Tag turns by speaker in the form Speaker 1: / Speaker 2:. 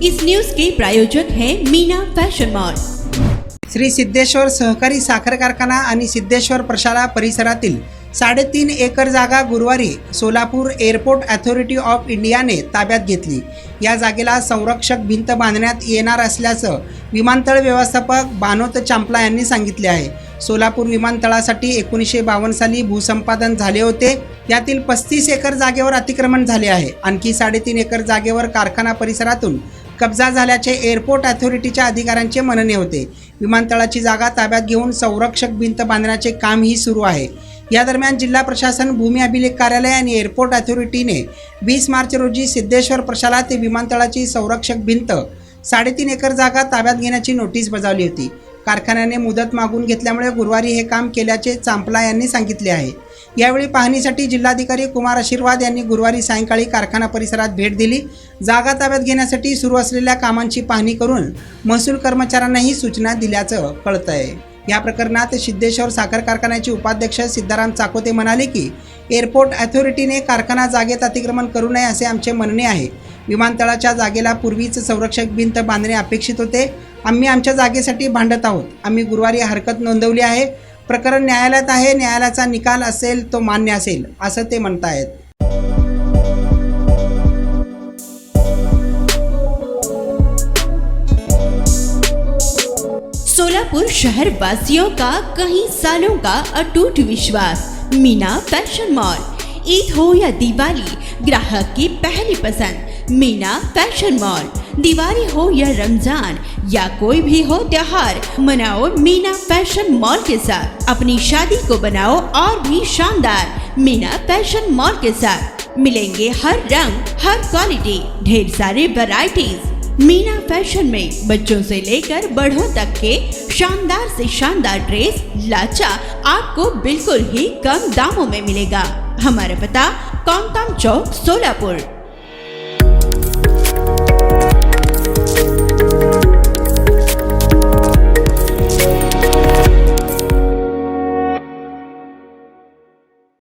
Speaker 1: इस news के प्रायोजक हैं Meena fashion mall.
Speaker 2: Shri Siddheshwar सहकारी साखर कारखाना आणि सिद्धेश्वर प्रशाला परिसरातील 3.5 एकर जागा गुरुवारी सोलापूर एअरपोर्ट अथॉरिटी ऑफ इंडियाने ताब्यात घेतली। या जागेला संरक्षक भिंत बांधण्यात येणार असल्याचं विमानतळ व्यवस्थापक बानोत चांपला यांनी सांगितले आहे। सोलापूर विमानतळासाठी 1952 साली भूसंपादन झाले होते। यातील 35 एकर जागेवर अतिक्रमण झाले आहे। आणखी 3.5 एकर जागेवर कारखाना परिसरातून कब्जा झाल्याचे एअरपोर्ट अथॉरिटीच्या अधिकाऱ्यांचे म्हणणे होते। विमानतळाची जागा ताब्यात घेऊन संरक्षक भिंत बांधण्याचे कामही सुरू आहे। या दरम्यान जिल्हा प्रशासन, भूमी अभिलेख कार्यालय आणि एअरपोर्ट अथॉरिटीने 20 मार्च रोजी सिद्धेश्वर प्रशाला ते विमानतळाची संरक्षक भिंत 3.5 एकर जागा ताब्यात घेण्याची नोटीस बजावली होती। कारखान्याने मुदत मागून घेतल्यामुळे गुरुवारी हे काम केल्याचे चांपला यांनी सांगितले आहे। यावेळी पाहणीसाठी जिल्हाधिकारी कुमार आशीर्वाद यांनी गुरुवारी सायंकाळी कारखाना परिसरात भेट दिली। जागा ताब्यात घेण्यासाठी सुरू असलेल्या कामांची पाहणी करून महसूल कर्मचाऱ्यांनाही सूचना दिल्याचं कळतंय। या प्रकरणात सिद्धेश्वर साखर कारखान्याचे उपाध्यक्ष सिद्धाराम चाकोते म्हणाले की एअरपोर्ट अथॉरिटीने कारखाना जागेत अतिक्रमण करू नये असे आमचे म्हणणे आहे। विमानतळाच्या जागेला पूर्वीच संरक्षक भिंत बांधणे अपेक्षित होते। आम्ही आमच्या जागेसाठी भांडत आहोत। आम्ही गुरुवारी हरकत नोंदवली आहे। प्रकरण न्यायालयात आहे। न्यायालयाचा निकाल असेल तो मान्य असेल असं ते म्हणतायत।
Speaker 1: सोलापुर शहर वासियों का कई सालों का अटूट विश्वास मीना फैशन मॉल। ईद हो या दिवाली, ग्राहक की पहली पसंद मीना फैशन मॉल। दिवाली हो या रमजान या कोई भी हो त्योहार, मनाओ मीना फैशन मॉल के साथ। अपनी शादी को बनाओ और भी शानदार मीना फैशन मॉल के साथ। मिलेंगे हर रंग, हर क्वालिटी, ढेर सारे वैरायटीज। मीना फैशन में बच्चों से लेकर बड़ों तक के शानदार से शानदार ड्रेस लाचा आपको बिल्कुल ही कम दामों में मिलेगा। हमारा पता कोंताम चौक, सोलापुर।